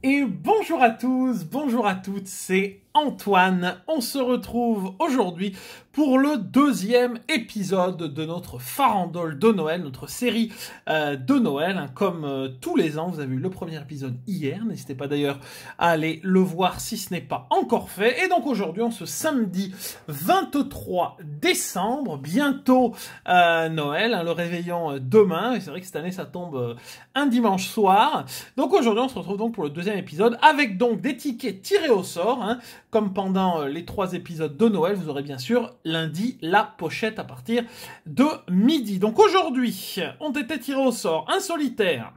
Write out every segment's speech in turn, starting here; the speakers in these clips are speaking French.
Et bonjour à tous, bonjour à toutes, c'est Antoine. On se retrouve aujourd'hui pour le deuxième épisode de notre farandole de Noël, notre série de Noël. Comme tous les ans, vous avez eu le premier épisode hier. N'hésitez pas d'ailleurs à aller le voir si ce n'est pas encore fait. Et donc aujourd'hui, on se samedi 23 décembre, bientôt Noël, le réveillon demain. Et c'est vrai que cette année, ça tombe un dimanche soir. Donc aujourd'hui, on se retrouve donc pour le deuxième épisode avec donc des tickets tirés au sort. Comme pendant les 3 épisodes de Noël, vous aurez bien sûr lundi la pochette à partir de midi. Donc aujourd'hui, ont été tirés au sort un solitaire,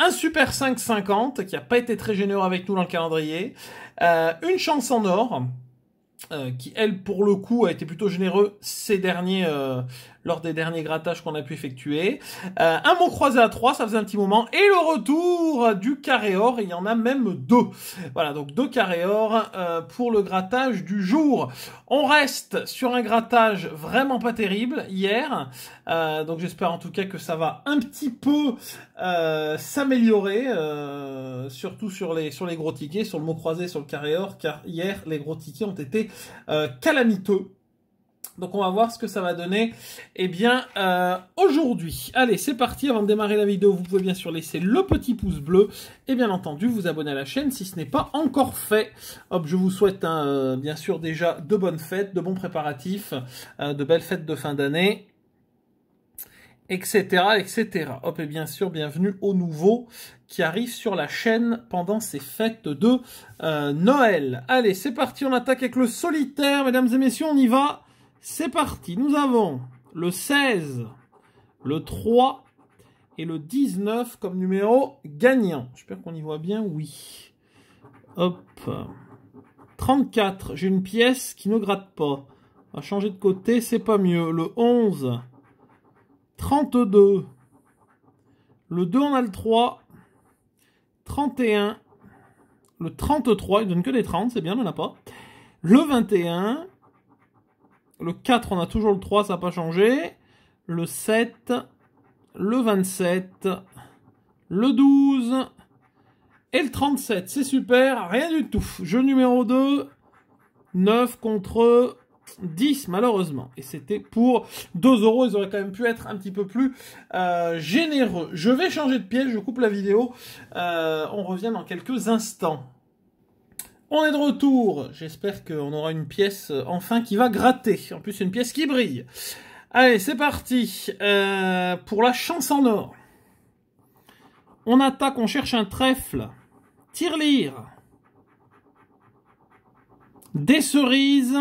un Super 5,50 qui n'a pas été très généreux avec nous dans le calendrier, une chance en or, qui elle pour le coup a été plutôt généreux lors des derniers grattages qu'on a pu effectuer, un mot croisé à 3, ça faisait un petit moment, et le retour du carré or, il y en a même 2. Voilà, donc 2 carrés or pour le grattage du jour. On reste sur un grattage vraiment pas terrible hier, donc j'espère en tout cas que ça va un petit peu s'améliorer, surtout sur les gros tickets, sur le mot croisé, sur le carré or, car hier les gros tickets ont été calamiteux. Donc on va voir ce que ça va donner aujourd'hui. Allez, c'est parti. Avant de démarrer la vidéo, vous pouvez bien sûr laisser le petit pouce bleu et bien entendu vous abonner à la chaîne si ce n'est pas encore fait. Hop, je vous souhaite bien sûr déjà de bonnes fêtes, de bons préparatifs, de belles fêtes de fin d'année, etc., etc. Hop, et bien sûr, bienvenue aux nouveaux qui arrivent sur la chaîne pendant ces fêtes de Noël. Allez, c'est parti, on attaque avec le solitaire, mesdames et messieurs, on y va. C'est parti, nous avons le 16, le 3 et le 19 comme numéro gagnant. J'espère qu'on y voit bien, oui. Hop, 34, j'ai une pièce qui ne gratte pas. On va changer de côté, c'est pas mieux. Le 11, 32, le 2 on a le 3, 31, le 33, il donne que des 30, c'est bien, on n'en a pas. Le 21, le 4 on a toujours le 3, ça n'a pas changé. Le 7, le 27, le 12 et le 37, c'est super, rien du tout. Jeu numéro 2, 9 contre 10 malheureusement. Et c'était pour 2 €, ils auraient quand même pu être un petit peu plus généreux. Je vais changer de pièce, je coupe la vidéo, on revient dans quelques instants. On est de retour, j'espère qu'on aura une pièce enfin qui va gratter. En plus une pièce qui brille. Allez, c'est parti pour la chance en or. On attaque, on cherche un trèfle, tirelire, des cerises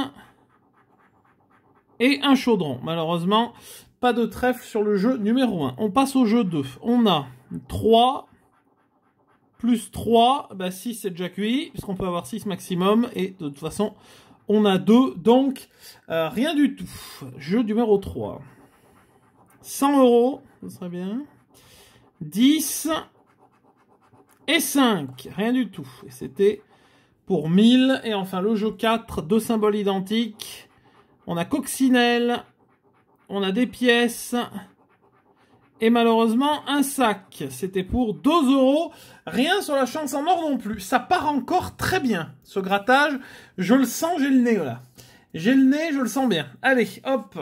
et un chaudron. Malheureusement, pas de trèfle sur le jeu numéro 1. On passe au jeu 2. On a 3 plus 3, 6 c'est déjà cuit, puisqu'on peut avoir 6 maximum, et de toute façon, on a 2, donc rien du tout. Jeu numéro 3. 100 €, ça serait bien. 10 et 5, rien du tout. Et c'était pour 1000. Et enfin le jeu 4, 2 symboles identiques. On a coccinelle, on a des pièces et malheureusement un sac. C'était pour 2 €. Rien sur la chance en or non plus. Ça part encore très bien. Ce grattage, je le sens, j'ai le nez là. J'ai le nez, je le sens bien. Allez, hop.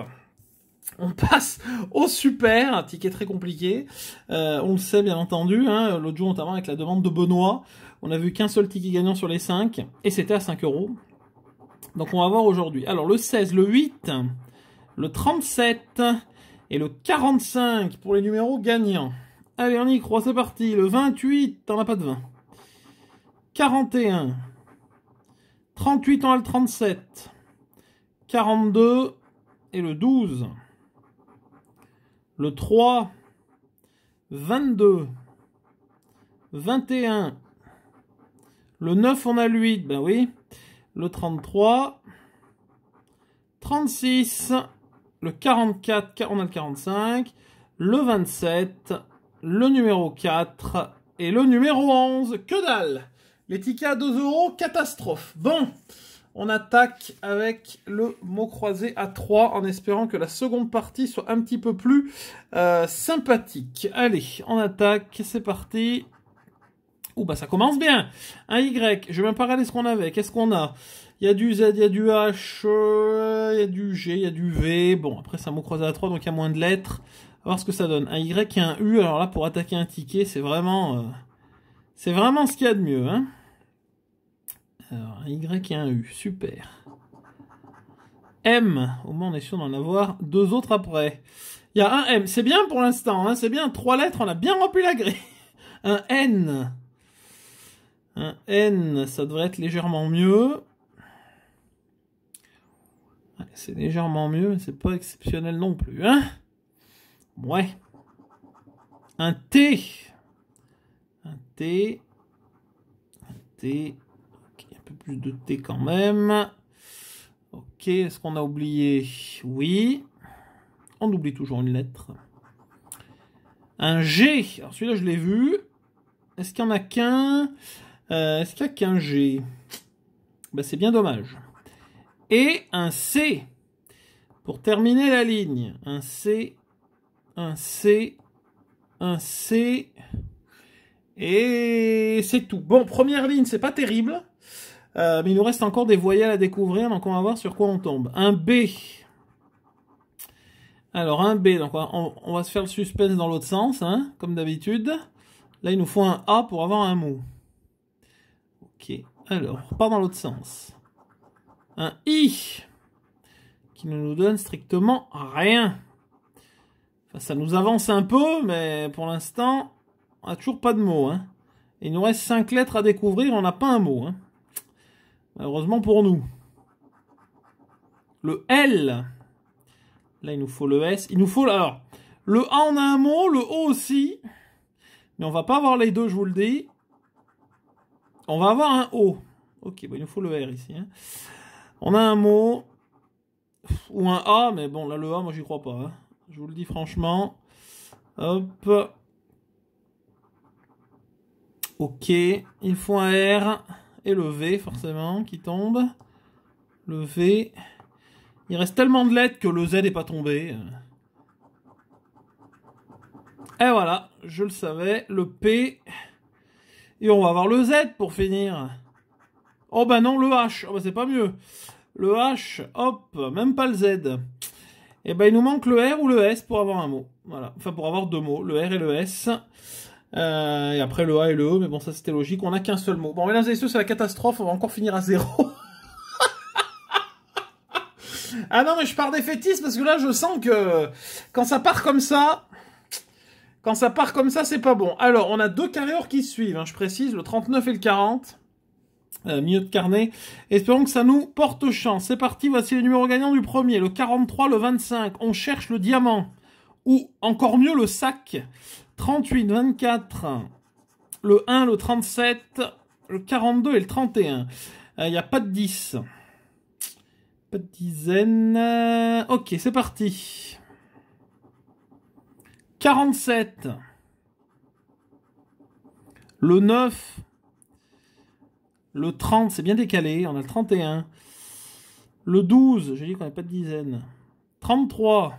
On passe au super, un ticket très compliqué. On le sait bien entendu, l'autre jour notamment avec la demande de Benoît. On a vu qu'un seul ticket gagnant sur les 5 et c'était à 5 €. Donc on va voir aujourd'hui. Alors le 16, le 8, le 37 et le 45 pour les numéros gagnants. Allez, on y croit, c'est parti. Le 28, t'en as pas de 20. 41. 38, on a le 37. 42 et le 12. Le 3. 22. 21. Le 9, on a le 8, ben oui. Le 33. 36. Le 44, on a le 45. Le 27. Le numéro 4. Et le numéro 11. Que dalle! Les tickets à 2 €, catastrophe. Bon, on attaque avec le mot croisé à 3 en espérant que la seconde partie soit un petit peu plus sympathique. Allez, on attaque, c'est parti. Ouh, bah ça commence bien. Un Y, je vais même pas regarder ce qu'on avait. Qu'est-ce qu'on a? Il y a du Z, il y a du H, il y a du G, il y a du V. Bon, après c'est un mot croisé à 3, donc il y a moins de lettres. On va voir ce que ça donne. Un Y et un U, alors là, pour attaquer un ticket, c'est vraiment ce qu'il y a de mieux, hein. Alors, un Y et un U, super. M, au moins on est sûr d'en avoir deux autres après. Il y a un M, c'est bien pour l'instant, hein, c'est bien, 3 lettres, on a bien rempli la grille. Un N. Un N, ça devrait être légèrement mieux. Ouais, c'est légèrement mieux, mais c'est pas exceptionnel non plus, hein. Ouais. Un T. Un T. Un T. Okay, un peu plus de T quand même. Ok, est-ce qu'on a oublié? Oui. On oublie toujours une lettre. Un G. Alors celui-là, je l'ai vu. Est-ce qu'il y en a qu'un? Est-ce qu'il y a qu'un G? Ben, c'est bien dommage. Et un C. Pour terminer la ligne. Un C. Un C. Un C. Et c'est tout. Bon, première ligne, c'est pas terrible. Mais il nous reste encore des voyelles à découvrir, donc on va voir sur quoi on tombe. Un B. Alors, un B, donc on va se faire le suspense dans l'autre sens, hein, comme d'habitude. Là, il nous faut un A pour avoir un mot. Ok, alors, on repart dans l'autre sens. Un I, qui ne nous donne strictement rien. Enfin, ça nous avance un peu, mais pour l'instant, on n'a toujours pas de mot, hein. Il nous reste 5 lettres à découvrir, on n'a pas un mot, hein. Malheureusement pour nous. Le L. Là, il nous faut le S. Il nous faut... Alors, le A, on a un mot. Le O aussi. Mais on va pas avoir les deux, je vous le dis. On va avoir un O. Ok, bah, il nous faut le R ici, hein. On a un mot. Ou un A, mais bon, là, le A, moi, j'y crois pas, hein. Je vous le dis franchement. Hop. Ok. Il faut un R. Et le V, forcément, qui tombe. Le V. Il reste tellement de lettres que le Z n'est pas tombé. Et voilà, je le savais. Le P. Et on va avoir le Z pour finir. Oh bah non, le H. Oh bah c'est pas mieux. Le H, hop, même pas le Z. Et bah il nous manque le R ou le S pour avoir un mot. Voilà, enfin pour avoir deux mots, le R et le S. Et après le A et le E, mais bon ça c'était logique, on n'a qu'un seul mot. Bon mesdames et messieurs, c'est la catastrophe, on va encore finir à 0. Ah non mais je pars défaitiste parce que là je sens que quand ça part comme ça, c'est pas bon. Alors on a deux carrières qui suivent, hein, je précise, le 39 et le 40. Milieu de carnet. Espérons que ça nous porte chance. C'est parti, voici les numéros gagnants du premier. Le 43, le 25. On cherche le diamant. Ou encore mieux le sac. 38, 24. Le 1, le 37. Le 42 et le 31. Il n'y a pas de 10. Pas de dizaine. Ok, c'est parti. 47. Le 9. Le 30, c'est bien décalé. On a le 31. Le 12, j'ai dit qu'on n'avait pas de dizaine. 33.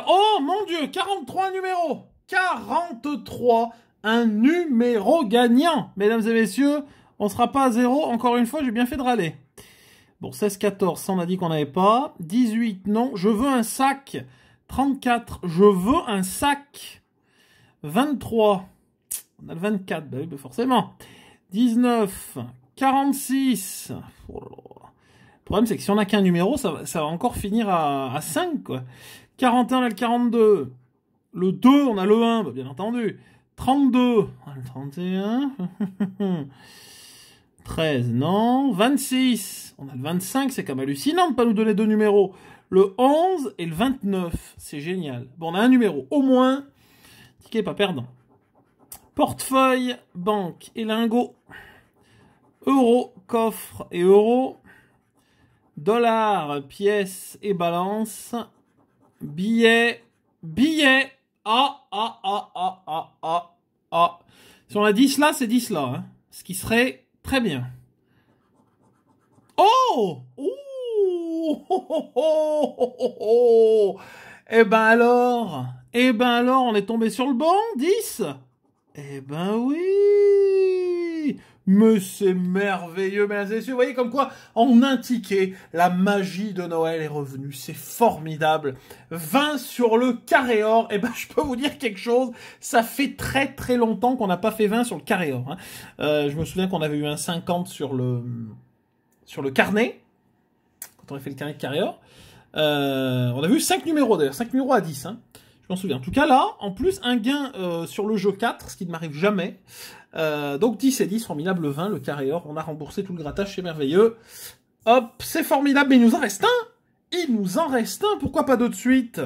Oh mon Dieu, 43 numéros. 43, un numéro gagnant. Mesdames et messieurs, on ne sera pas à 0. Encore une fois, j'ai bien fait de râler. Bon, 16, 14, ça on a dit qu'on n'avait pas. 18, non. Je veux un sac. 34, je veux un sac. 23. On a le 24, bah oui, bah forcément. 19, 46. Oh là là. Le problème, c'est que si on n'a qu'un numéro, ça va encore finir à 5, quoi. 41, on a le 42. Le 2, on a le 1, bah bien entendu. 32, on a le 31. 13, non. 26, on a le 25, c'est quand même hallucinant de ne pas nous donner deux numéros. Le 11 et le 29, c'est génial. Bon, on a un numéro, au moins. Ticket pas perdant. Portefeuille, banque et lingot. Euro, coffre et euro. Dollar, pièce et balance. Billet, billet. Si on a 10 là, c'est 10 là. Hein. Ce qui serait très bien. Oh! Eh ben alors, on est tombé sur le bon, 10. Eh ben oui! Mais c'est merveilleux, mesdames et messieurs. Vous voyez comme quoi, en un ticket, la magie de Noël est revenue. C'est formidable. 20 sur le carré or. Eh ben, je peux vous dire quelque chose. Ça fait très très longtemps qu'on n'a pas fait 20 sur le carré or. Hein. Je me souviens qu'on avait eu un 50 sur le carnet. Quand on a fait le carré or. On a vu 5 numéros d'ailleurs. 5 numéros à 10. Hein. Je m'en souviens. En tout cas, là, en plus, un gain sur le jeu 4, ce qui ne m'arrive jamais. Donc 10 et 10, formidable, 20, le carré or. On a remboursé tout le grattage, c'est merveilleux. Hop, c'est formidable, mais il nous en reste un. Il nous en reste un. Pourquoi pas deux de suite?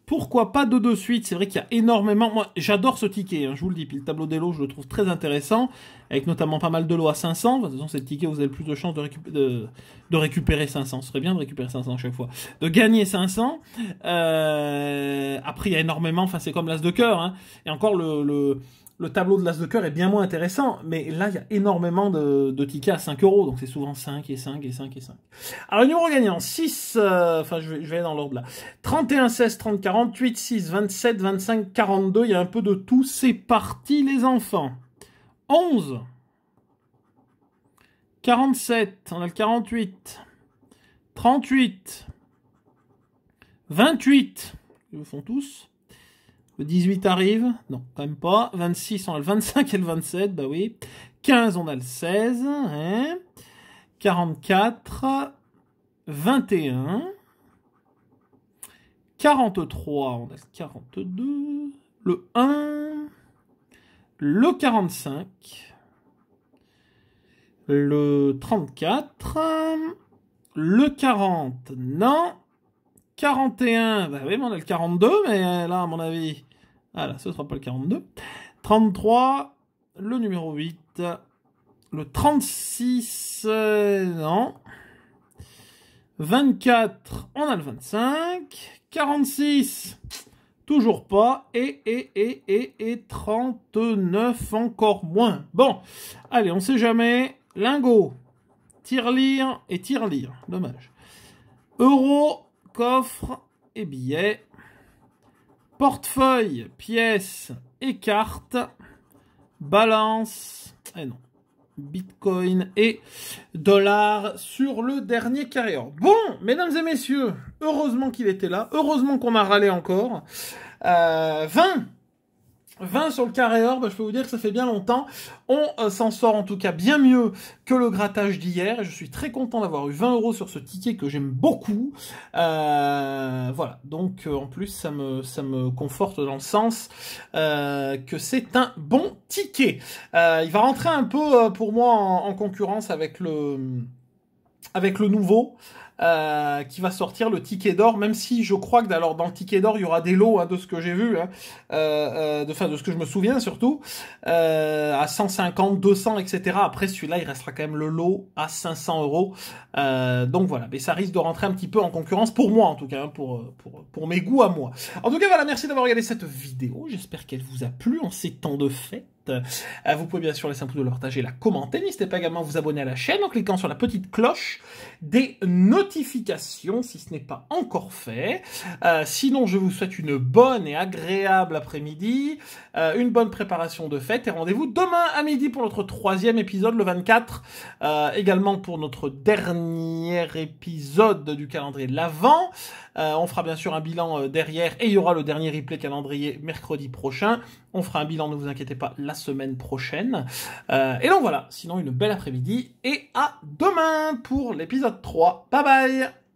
Pourquoi pas deux de suite? C'est vrai qu'il y a énormément... Moi, j'adore ce ticket, hein, je vous le dis. Puis le tableau des lots, je le trouve très intéressant. Avec notamment pas mal de lots à 500. De toute façon, c'est le ticket où vous avez le plus de chances de récupérer 500. Ce serait bien de récupérer 500 à chaque fois. De gagner 500. Après, il y a énormément... Enfin, c'est comme l'as de cœur. Hein. Et encore, le tableau de l'as de cœur est bien moins intéressant, mais là, il y a énormément de tickets à 5 €, donc c'est souvent 5 et 5 et 5 et 5. Alors, le numéro gagnant, 6, enfin, je vais aller dans l'ordre là. 31, 16, 30, 48, 6, 27, 25, 42, il y a un peu de tout. C'est parti, les enfants. 11, 47, on a le 48, 38, 28, ils le font tous. Le 18 arrive, non, quand même pas. 26, on a le 25 et le 27, bah oui. 15, on a le 16. Hein. 44, 21. 43, on a le 42. Le 1. Le 45. Le 34. Le 40, non. 41, bah oui, mais on a le 42, mais là, à mon avis... Ah là, ce sera pas le 42. 33, le numéro 8. Le 36, non. 24, on a le 25. 46, toujours pas. Et 39, encore moins. Bon, allez, on sait jamais. Lingot, tirelire et tirelire. Dommage. Euro, coffre et billets. Portefeuille, pièces et cartes. Balance, non, Bitcoin et dollars sur le dernier carré or. Bon, mesdames et messieurs, heureusement qu'il était là. Heureusement qu'on a râlé encore. 20 sur le carré or, bah, je peux vous dire que ça fait bien longtemps. On s'en sort en tout cas bien mieux que le grattage d'hier. Je suis très content d'avoir eu 20 € sur ce ticket que j'aime beaucoup. Voilà, donc en plus ça me conforte dans le sens que c'est un bon ticket. Il va rentrer un peu pour moi en concurrence avec le nouveau. Qui va sortir le ticket d'or, même si je crois que alors dans le ticket d'or il y aura des lots, hein, de ce que j'ai vu, hein, de ce que je me souviens surtout, à 150, 200, etc. Après celui-là il restera quand même le lot à 500 €. Donc voilà, mais ça risque de rentrer un petit peu en concurrence pour moi en tout cas, hein, pour mes goûts à moi. En tout cas voilà, merci d'avoir regardé cette vidéo, j'espère qu'elle vous a plu en ces temps de fête. Vous pouvez bien sûr laisser un pouce bleu, le partager, la commenter. N'hésitez pas également à vous abonner à la chaîne en cliquant sur la petite cloche des notifications si ce n'est pas encore fait. Sinon, je vous souhaite une bonne et agréable après-midi, une bonne préparation de fête et rendez-vous demain à midi pour notre 3e épisode, le 24. Également pour notre dernier épisode du calendrier de l'Avent. On fera bien sûr un bilan derrière et il y aura le dernier replay calendrier mercredi prochain. On fera un bilan, ne vous inquiétez pas, la semaine prochaine. Et donc voilà, sinon une belle après-midi et à demain pour l'épisode 3. Bye bye!